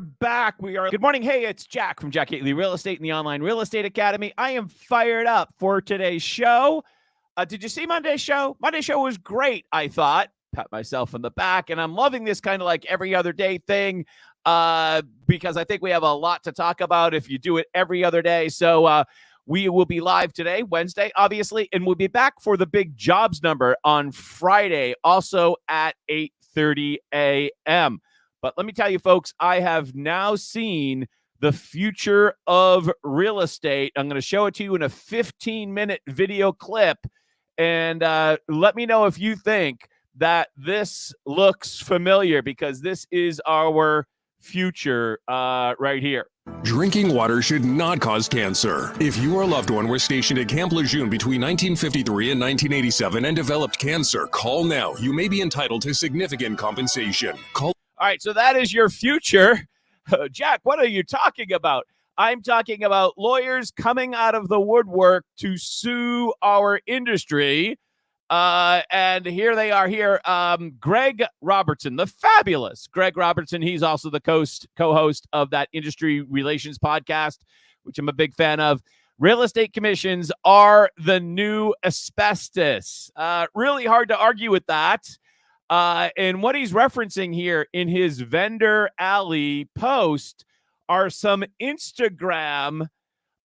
Back. We are. Good morning. Hey, it's Jack from Jack Gately Real Estate and the Online Real Estate Academy. I am fired up for today's show. Did you see Monday's show? Monday's show was great, I thought. Pat myself on the back, and I'm loving this kind of like every other day thing because I think we have a lot to talk about if you do it every other day. So we will be live today, Wednesday, obviously, and we'll be back for the big jobs number on Friday, also at 8:30 a.m. But let me tell you, folks, I have now seen the future of real estate. I'm going to show it to you in a 15-minute video clip. And let me know if you think that this looks familiar, because this is our future right here. Drinking water should not cause cancer. If your loved one was stationed at Camp Lejeune between 1953 and 1987 and developed cancer, call now. You may be entitled to significant compensation. Call. All right, so that is your future. Jack, what are you talking about? I'm talking about lawyers coming out of the woodwork to sue our industry. And here they are here. Greg Robertson, the fabulous Greg Robertson. He's also the co-host of that industry relations podcast, which I'm a big fan of. Real estate commissions are the new asbestos. Really hard to argue with that. And what he's referencing here in his Vendor Alley post are some Instagram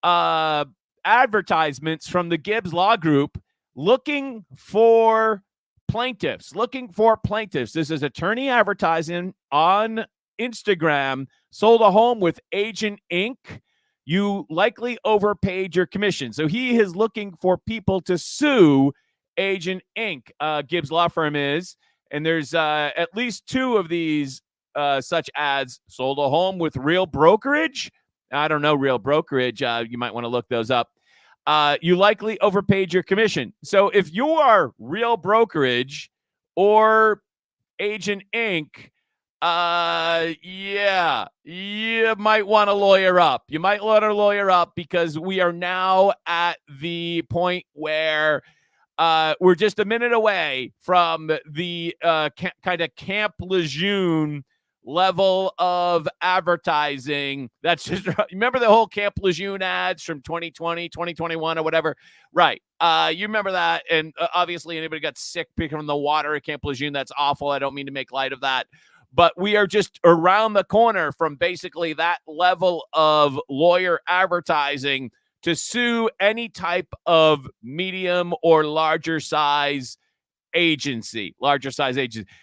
advertisements from the Gibbs Law Group looking for plaintiffs. This is attorney advertising on Instagram. Sold a home with Agent Inc. You likely overpaid your commission. So he is looking for people to sue Agent Inc. Gibbs Law Firm is. And there's at least two of these such ads. Sold a home with Real Brokerage. I don't know Real Brokerage. You might want to look those up. You likely overpaid your commission. So if you are Real Brokerage or Agent Inc., yeah, you might want to lawyer up. You might want to lawyer up, because we are now at the point where we're just a minute away from the kind of Camp Lejeune level of advertising. That's just, remember the whole Camp Lejeune ads from 2020, 2021 or whatever? Right. You remember that. And obviously anybody got sick from the water at Camp Lejeune. That's awful. I don't mean to make light of that. But we are just around the corner from basically that level of lawyer advertising to sue any type of medium or larger size agency.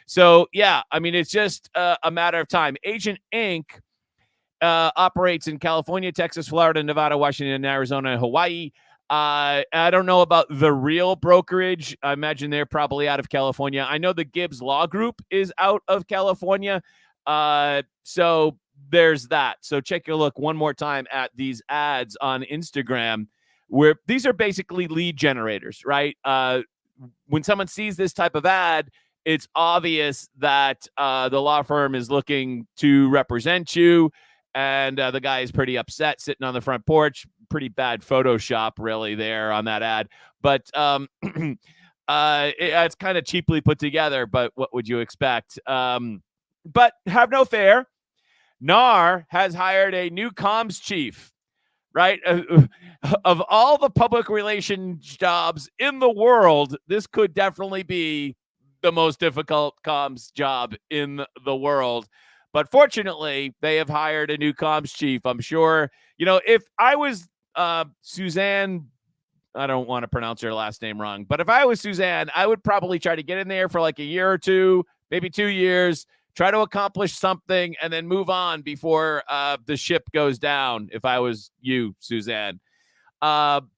So, yeah, I mean, it's just a matter of time. Agent Inc. Operates in California, Texas, Florida, Nevada, Washington, Arizona, and Hawaii. I don't know about the Real Brokerage. I imagine they're probably out of California. I know the Gibbs Law Group is out of California. So there's that. So check your look one more time at these ads on Instagram, where these are basically lead generators, right? When someone sees this type of ad, it's obvious that the law firm is looking to represent you. And the guy is pretty upset sitting on the front porch. Pretty bad Photoshop, really, there on that ad. But it's kind of cheaply put together, but what would you expect? But have no fear. NAR has hired a new comms chief, right? Of all the public relations jobs in the world, this could definitely be the most difficult comms job in the world. But fortunately, they have hired a new comms chief. I'm sure, if I was Suzanne, I don't want to pronounce her last name wrong, but if I was Suzanne, I would probably try to get in there for like a year or two, maybe 2 years, try to accomplish something, and then move on before the ship goes down, if I was you, Suzanne.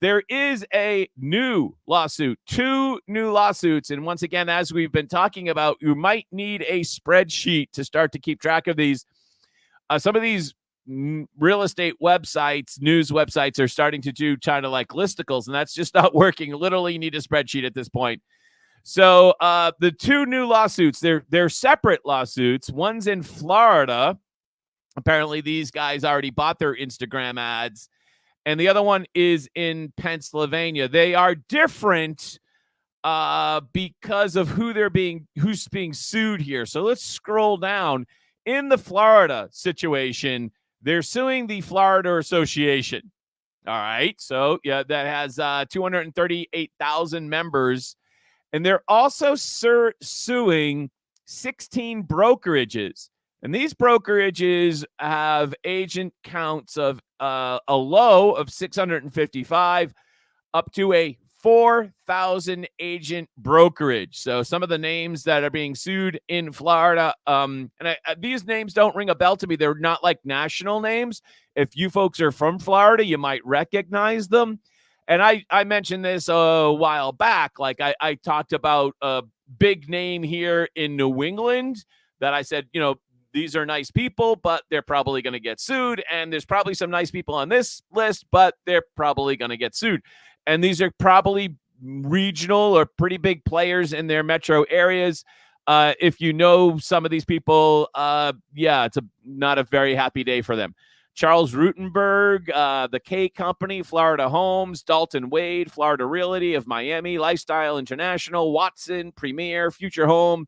There is a new lawsuit, 2 new lawsuits. And once again, as we've been talking about, you might need a spreadsheet to start to keep track of these. Some of these real estate websites, news websites, are starting to do kind of like listicles, and that's just not working. Literally, you need a spreadsheet at this point. So the 2 new lawsuits, they're separate lawsuits. One's in Florida. Apparently, these guys already bought their Instagram ads. And the other one is in Pennsylvania. They are different because of who's being sued here. So let's scroll down. In the Florida situation, they're suing the Florida Association. All right. So, yeah, that has 238,000 members. And they're also suing 16 brokerages. And these brokerages have agent counts of a low of 655 up to a 4,000 agent brokerage. So some of the names that are being sued in Florida, these names don't ring a bell to me. They're not like national names. If you folks are from Florida, you might recognize them. And I mentioned this a while back. Like I talked about a big name here in New England that I said, these are nice people, but they're probably going to get sued. And there's probably some nice people on this list, but they're probably going to get sued. And these are probably regional or pretty big players in their metro areas. If you know some of these people, it's not a very happy day for them. Charles Rutenberg, the K Company, Florida Homes, Dalton Wade, Florida Realty of Miami, Lifestyle International, Watson, Premier, Future Home,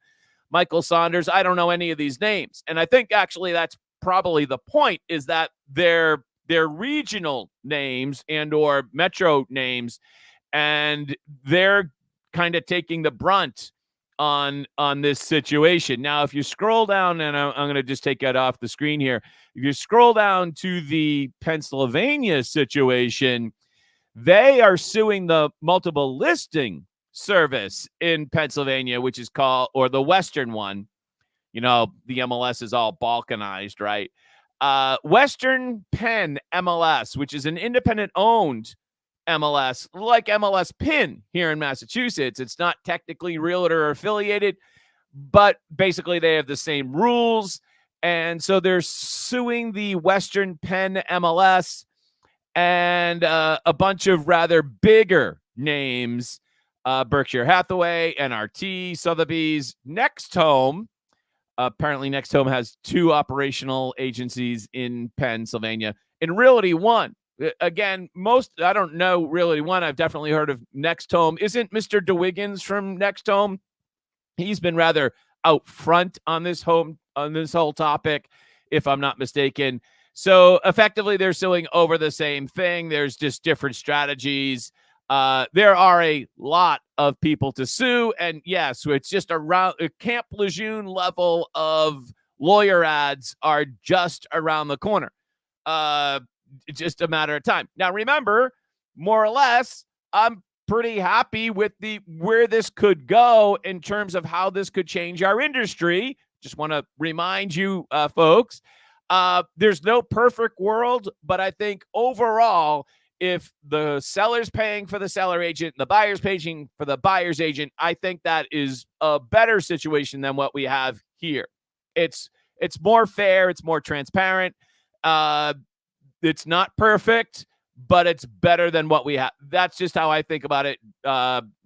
Michael Saunders. I don't know any of these names. And I think actually that's probably the point, is that they're regional names and or metro names, and they're kind of taking the brunt on this situation. Now, if you scroll down, and I'm going to just take it off the screen here. If you scroll down to the Pennsylvania situation, they are suing the multiple listing service in Pennsylvania, which is called, or the Western one. The MLS is all balkanized, right? Western Penn MLS, which is an independent-owned MLS, like MLSPIN here in Massachusetts. It's not technically realtor affiliated, but basically they have the same rules. And so they're suing the Western Penn MLS and a bunch of rather bigger names, Berkshire Hathaway, NRT, Sotheby's, Next Home. Apparently, Next Home has 2 operational agencies in Pennsylvania. And Realty One, again, I don't know Realty One. I've definitely heard of Next Home. Isn't Mr. DeWiggins from Next Home? He's been rather out front on this whole topic, if I'm not mistaken. So effectively, they're suing over the same thing. There's just different strategies. There are a lot of people to sue, and yes, it's just around Camp Lejeune level of lawyer ads are just around the corner. Just a matter of time. Now, remember, more or less, I'm pretty happy with where this could go in terms of how this could change our industry. Just want to remind you, folks, there's no perfect world, but I think overall, if the seller's paying for the seller agent and the buyer's paying for the buyer's agent, I think that is a better situation than what we have here. It's more fair. It's more transparent. It's not perfect, but it's better than what we have. That's just how I think about it,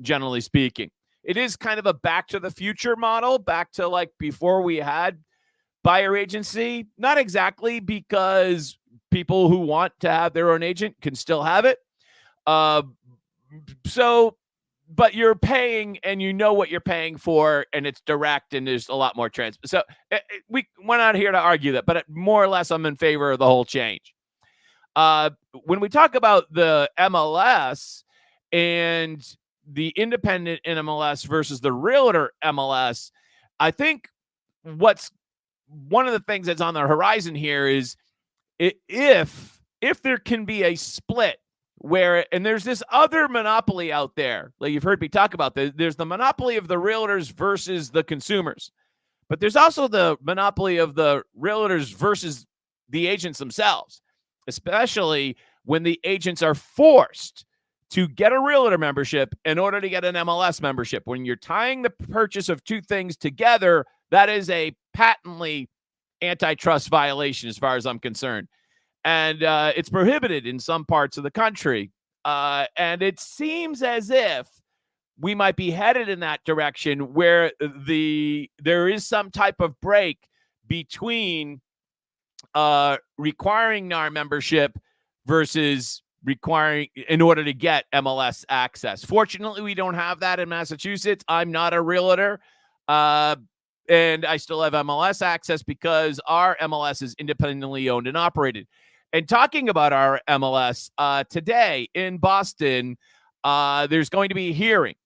generally speaking. It is kind of a back to the future model, back to like before we had buyer agency. Not exactly, because people who want to have their own agent can still have it. But you're paying and you know what you're paying for, and it's direct and there's a lot more transparency. So we're not here to argue that, but more or less I'm in favor of the whole change. When we talk about the MLS and the independent MLS versus the realtor MLS, I think what's one of the things that's on the horizon here is if there can be a split where, and there's this other monopoly out there, like you've heard me talk about, there's the monopoly of the realtors versus the consumers, but there's also the monopoly of the realtors versus the agents themselves, especially when the agents are forced to get a realtor membership in order to get an MLS membership. When you're tying the purchase of two things together, that is a patently antitrust violation as far as I'm concerned. And it's prohibited in some parts of the country. And it seems as if we might be headed in that direction where there is some type of break between requiring NAR membership versus requiring in order to get MLS access. Fortunately, we don't have that in Massachusetts. I'm not a realtor. And I still have MLS access because our MLS is independently owned and operated. And talking about our MLS, today in Boston, there's going to be a hearing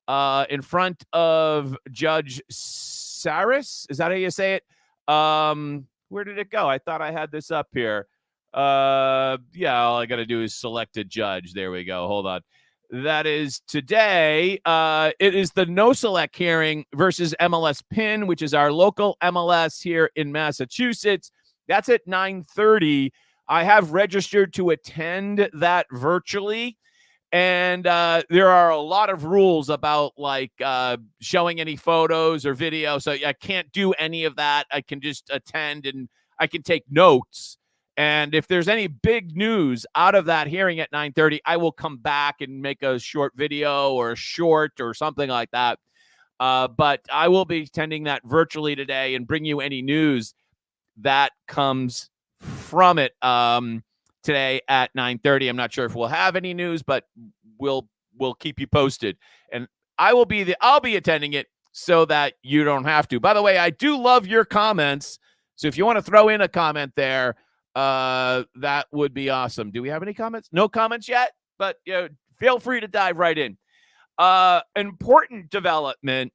in front of Judge Saris. Is that how you say it? Where did it go? I thought I had this up here. Yeah, all I got to do is select a judge. There we go. Hold on. That is today. It is the no select hearing versus MLSPIN, which is our local MLS here in Massachusetts. That's at 9:30. I have registered to attend that virtually. And there are a lot of rules about like showing any photos or video. So I can't do any of that. I can just attend and I can take notes. And if there's any big news out of that hearing at 9:30, I will come back and make a short video or a short or something like that. But I will be attending that virtually today and bring you any news that comes from it today at 9:30. I'm not sure if we'll have any news, but we'll keep you posted. And I'll be attending it so that you don't have to. By the way, I do love your comments. So if you want to throw in a comment there, that would be awesome. Do we have any comments? No comments yet, but feel free to dive right in. Important development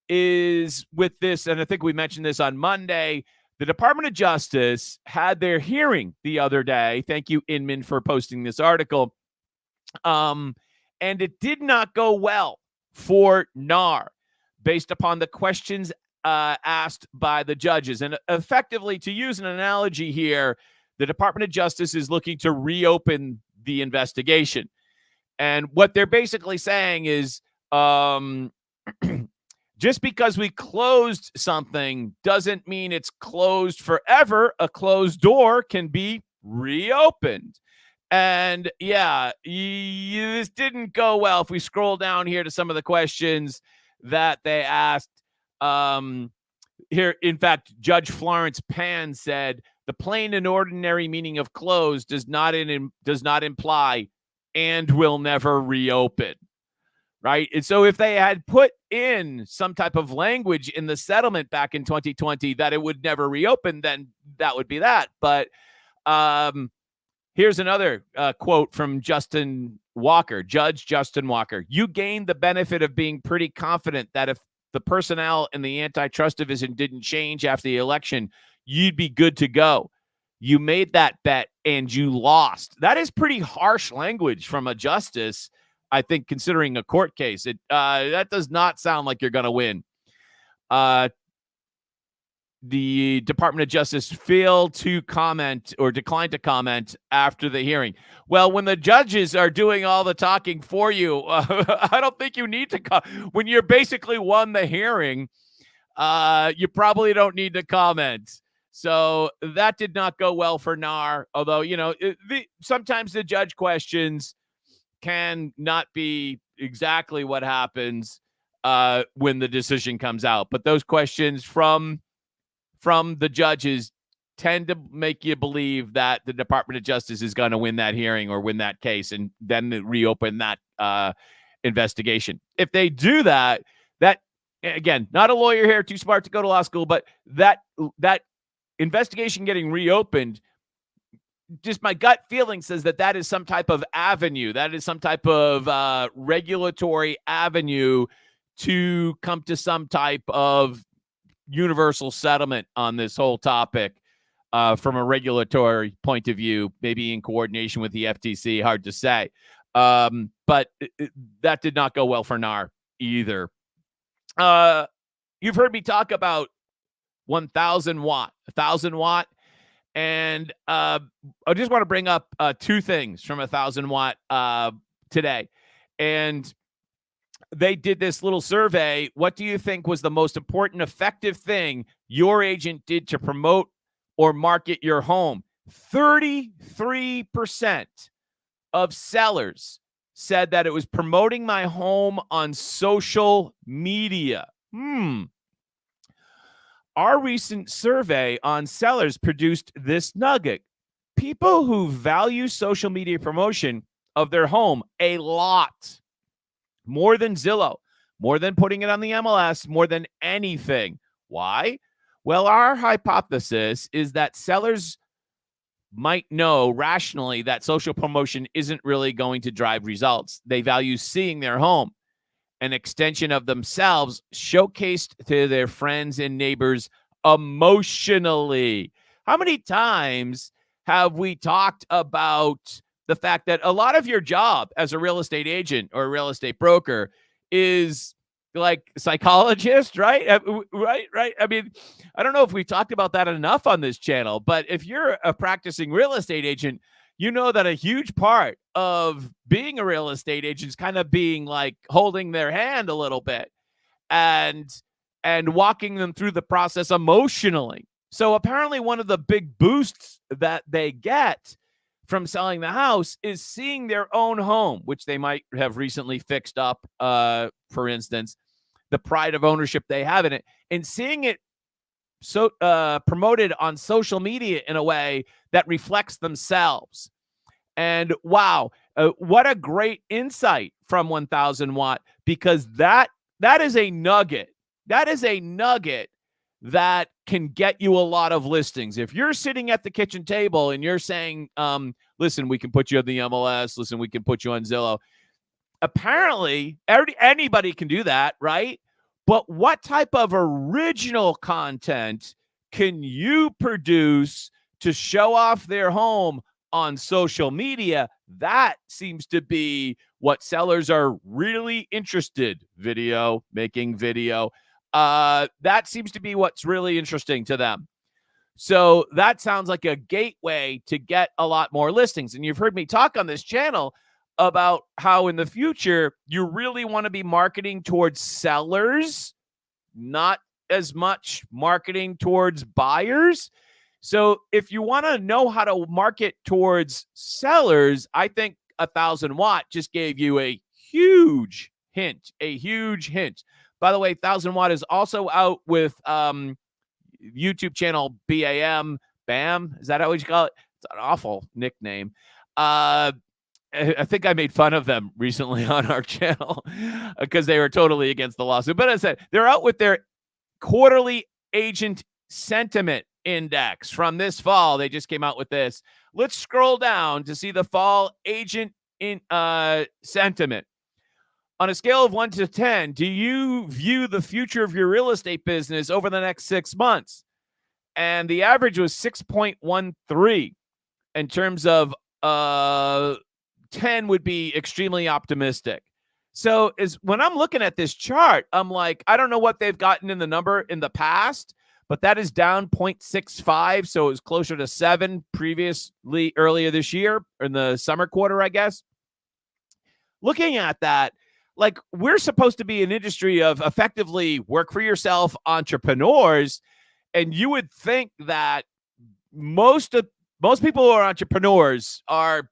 is with this, and I think we mentioned this on Monday. The Department of Justice had their hearing the other day. Thank you, Inman, for posting this article. And it did not go well for NAR based upon the questions asked by the judges. And effectively, to use an analogy here, the Department of Justice is looking to reopen the investigation. And what they're basically saying is just because we closed something doesn't mean it's closed forever. A closed door can be reopened. And yeah, this didn't go well. If we scroll down here to some of the questions that they asked, here, in fact, Judge Florence Pan said the plain and ordinary meaning of closed does not imply and will never reopen. Right. And so if they had put in some type of language in the settlement back in 2020 that it would never reopen, then that would be that. But here's another quote from Justin Walker, Judge Justin Walker. You gained the benefit of being pretty confident that if the personnel in the antitrust division didn't change after the election, you'd be good to go. You made that bet and you lost. That is pretty harsh language from a justice, I think, considering a court case. That does not sound like you're going to win. The Department of Justice failed to comment or declined to comment after the hearing. Well, when the judges are doing all the talking for you, I don't think you need to when you're basically won the hearing, you probably don't need to comment. So that did not go well for NAR, although, sometimes the judge questions can not be exactly what happens when the decision comes out. But those questions from the judges tend to make you believe that the Department of Justice is going to win that hearing or win that case and then reopen that investigation. If they do that, again, not a lawyer here, too smart to go to law school, but that investigation getting reopened, just my gut feeling says that is some type of avenue. That is some type of regulatory avenue to come to some type of universal settlement on this whole topic from a regulatory point of view, maybe in coordination with the FTC, hard to say. But that did not go well for NAR either. You've heard me talk about 1,000 watt. And I just want to bring up two things from 1,000 watt today. And they did this little survey. What do you think was the most important, effective thing your agent did to promote or market your home? 33% of sellers said that it was promoting my home on social media. Our recent survey on sellers produced this nugget. People who value social media promotion of their home a lot, more than Zillow, more than putting it on the MLS, more than anything, Why? Well, our hypothesis is that sellers might know rationally that social promotion isn't really going to drive results. They value seeing their home, an extension of themselves, showcased to their friends and neighbors emotionally. How many times have we talked about the fact that a lot of your job as a real estate agent or a real estate broker is like psychologist, right? Right. I mean, I don't know if we talked about that enough on this channel, but if you're a practicing real estate agent, you know that a huge part of being a real estate agent is kind of being like holding their hand a little bit and walking them through the process emotionally. So apparently one of the big boosts that they get from selling the house is seeing their own home, which they might have recently fixed up, for instance, the pride of ownership they have in it, and seeing it so promoted on social media in a way that reflects themselves. And wow, what a great insight from 1000 Watt, because that is a nugget. That is a nugget that can get you a lot of listings. If you're sitting at the kitchen table and you're saying, listen, we can put you on the MLS, listen, we can put you on Zillow. Apparently, anybody can do that, right? But what type of original content can you produce to show off their home on social media? That seems to be what sellers are really interested. Making video. That seems to be what's really interesting to them. So that sounds like a gateway to get a lot more listings. And you've heard me talk on this channel about how in the future, you really want to be marketing towards sellers, not as much marketing towards buyers. So if you want to know how to market towards sellers, I think 1000 Watt just gave you a huge hint, By the way, 1000 Watt is also out with YouTube channel BAM. Bam? Is that how you call it? It's an awful nickname. I think I made fun of them recently on our channel because they were totally against the lawsuit. But as I said, they're out with their quarterly agent sentiment index from this fall. They just came out with this. Let's scroll down to see the fall agent in sentiment. On a scale of 1 to 10, do you view the future of your real estate business over the next 6 months? And the average was 6.13 in terms of 10 would be extremely optimistic. So when I'm looking at this chart, I'm like, I don't know what they've gotten in the number in the past, but that is down 0.65. So it was closer to 7 previously earlier this year in the summer quarter, I guess. Looking at that, like we're supposed to be an industry of effectively work for yourself entrepreneurs. And you would think that most people who are entrepreneurs are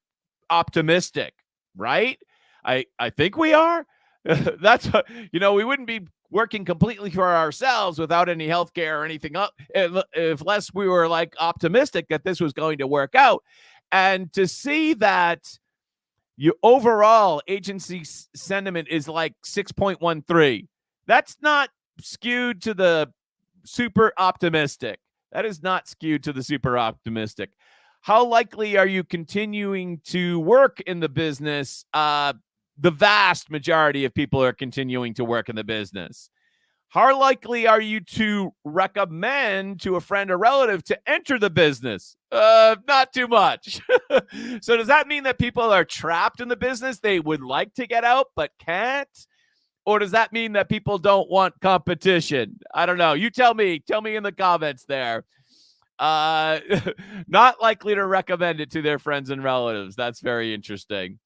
optimistic, right? I think we are. That's, we wouldn't be working completely for ourselves without any healthcare or anything up unless we were like optimistic that this was going to work out. And to see that your overall agency sentiment is like 6.13, that's not skewed to the super optimistic. That is not skewed to the super optimistic. How likely are you continuing to work in the business? The vast majority of people are continuing to work in the business. How likely are you to recommend to a friend or relative to enter the business? Not too much. So does that mean that people are trapped in the business? They would like to get out but can't? Or does that mean that people don't want competition? I don't know. You tell me. Tell me in the comments there. Not likely to recommend it to their friends and relatives. That's very interesting.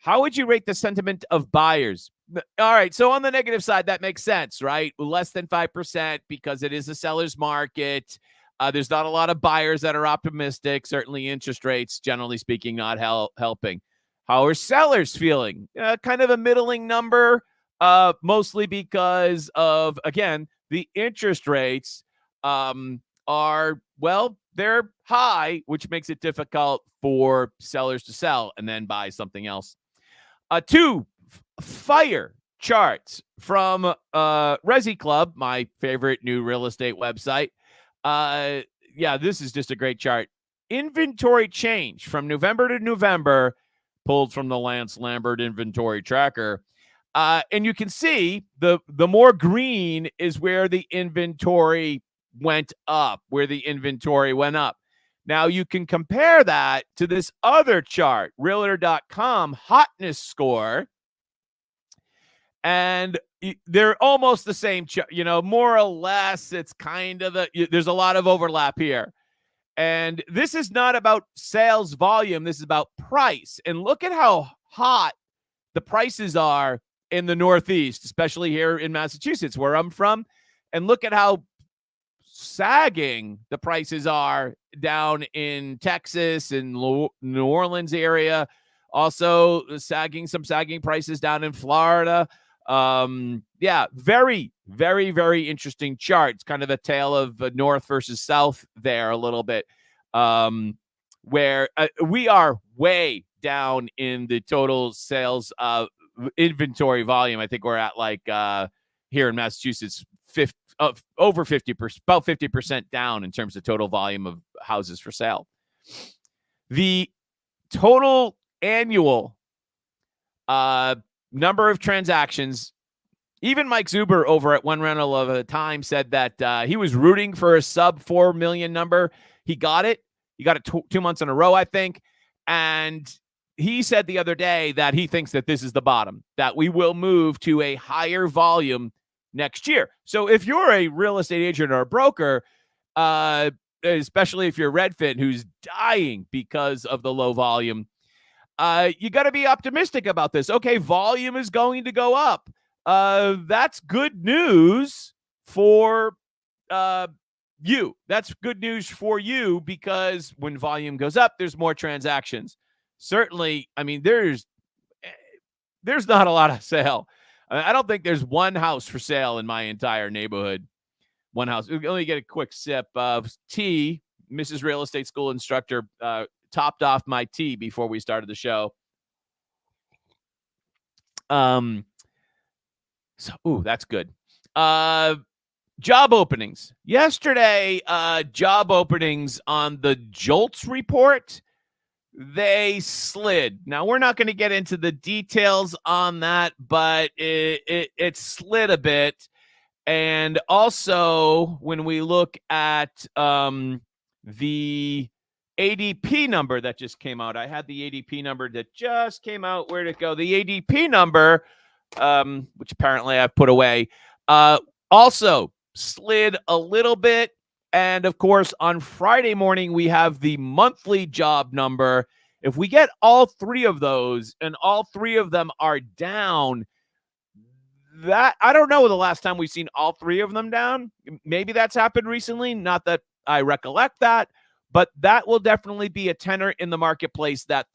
How would you rate the sentiment of buyers? All right. So on the negative side, that makes sense, right? Less than 5% because it is a seller's market. There's not a lot of buyers that are optimistic. Certainly interest rates, generally speaking, not helping. How are sellers feeling? Kind of a middling number, mostly because of, again, the interest rates are, well, they're high, which makes it difficult for sellers to sell and then buy something else. 2, fire. charts from Resi Club, my favorite new real estate website. Yeah, this is just a great chart. Inventory change from November to November, pulled from the Lance Lambert inventory tracker. And you can see the more green is where the inventory went up, Now you can compare that to this other chart, Realtor.com hotness score. And they're almost the same, more or less. It's kind of there's a lot of overlap here. And this is not about sales volume. This is about price. And look at how hot the prices are in the Northeast, especially here in Massachusetts, where I'm from. And look at how sagging the prices are down in Texas and New Orleans area. Also some sagging prices down in Florida. Yeah, very, very, very interesting chart. It's kind of a tale of north versus south there a little bit, where we are way down in the total sales inventory volume. I think we're at like here in Massachusetts, over 50%, about 50% down in terms of total volume of houses for sale. The total annual number of transactions, even Mike Zuber over at One Rental of a Time said that he was rooting for a sub 4 million number. He got it. He got it 2 months in a row, I think. And he said the other day that he thinks that this is the bottom, that we will move to a higher volume next year. So if you're a real estate agent or a broker, especially if you're Redfin, who's dying because of the low volume, you got to be optimistic about this. Okay, volume is going to go up. That's good news for you. That's good news for you, because when volume goes up, there's more transactions. Certainly, I mean, there's not a lot of sale. I don't think there's one house for sale in my entire neighborhood. One house. Let me get a quick sip of tea. Mrs. Real Estate School instructor topped off my tea before we started the show. That's good. Job openings. Yesterday, job openings on the JOLTS report, they slid. Now, we're not going to get into the details on that, but it slid a bit. And also, when we look at the ADP number that just came out, I had the ADP number that just came out. Where'd it go? The ADP number, which apparently I've put away, also slid a little bit. And of course, on Friday morning, we have the monthly job number. If we get all three of those and all three of them are down, that I don't know the last time we've seen all three of them down. Maybe that's happened recently. Not that I recollect that, but that will definitely be a tenor in the marketplace that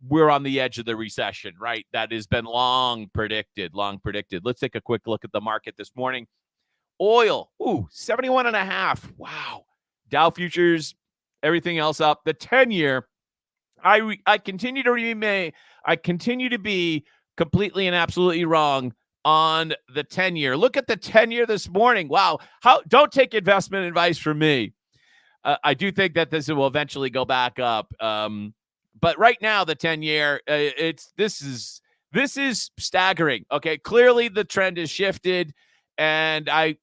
we're on the edge of the recession, right? That has been long predicted. Let's take a quick look at the market this morning. Oil, 71.5. Wow. Dow futures, everything else up. The 10-year, I continue to be completely and absolutely wrong on the 10-year. Look at the 10-year this morning. Wow. Don't take investment advice from me. I do think that this will eventually go back up. But right now, the 10-year, this is staggering. Okay, clearly the trend has shifted, and I'm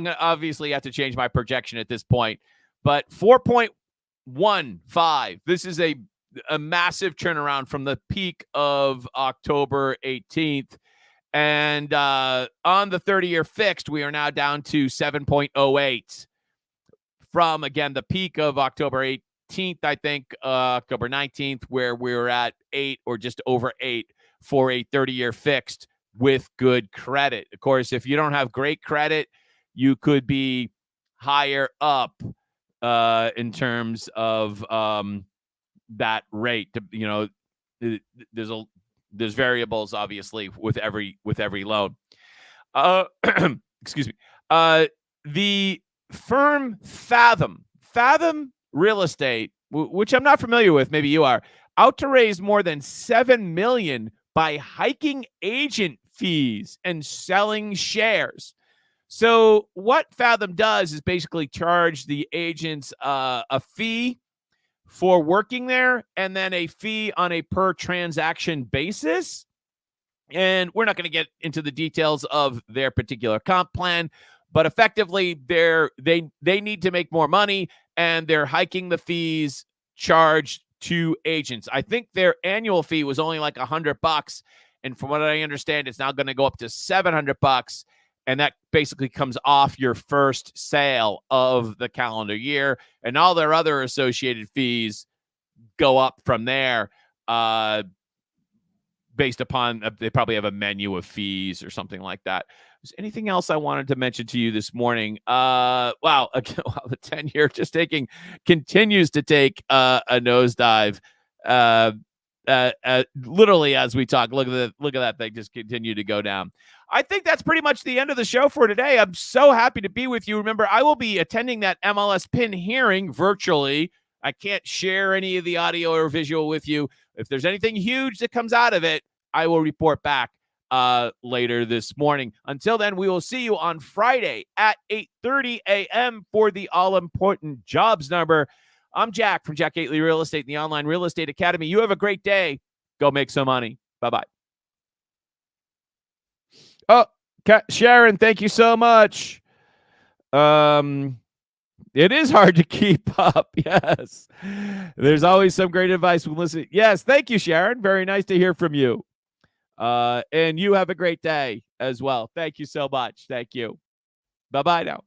gonna obviously have to change my projection at this point. But 4.15. This is a massive turnaround from the peak of October 18th. And on the 30-year fixed, we are now down to 7.08 from, again, the peak of October 18th, I think, October 19th, where we were at 8 or just over 8 for a 30-year fixed with good credit. Of course, if you don't have great credit, you could be higher up in terms of that rate. There's variables, obviously, with every loan. Excuse me. The firm Fathom Real Estate, which I'm not familiar with, maybe you are, out to raise more than $7 million by hiking agent fees and selling shares. So what Fathom does is basically charge the agents a fee for working there and then a fee on a per transaction basis. And we're not going to get into the details of their particular comp plan, but effectively they need to make more money and they're hiking the fees charged to agents. I think their annual fee was only like $100. And from what I understand, it's now going to go up to $700. And that basically comes off your first sale of the calendar year. And all their other associated fees go up from there based upon, they probably have a menu of fees or something like that. Is anything else I wanted to mention to you this morning? Wow, the 10-year just continues to take a nosedive. Literally as we talk, look at that thing just continue to go down. I think that's pretty much the end of the show for today. I'm so happy to be with you. Remember, I will be attending that MLSPIN hearing virtually. I can't share any of the audio or visual with you. If there's anything huge that comes out of it, I will report back later this morning. Until then, we will see you on Friday at 8:30 a.m. for the all-important jobs number. I'm Jack from Jack Gately Real Estate and the Online Real Estate Academy. You have a great day. Go make some money. Bye-bye. Oh, Sharon, thank you so much. It is hard to keep up. Yes. There's always some great advice when listening. Yes. Thank you, Sharon. Very nice to hear from you. And you have a great day as well. Thank you so much. Thank you. Bye-bye now.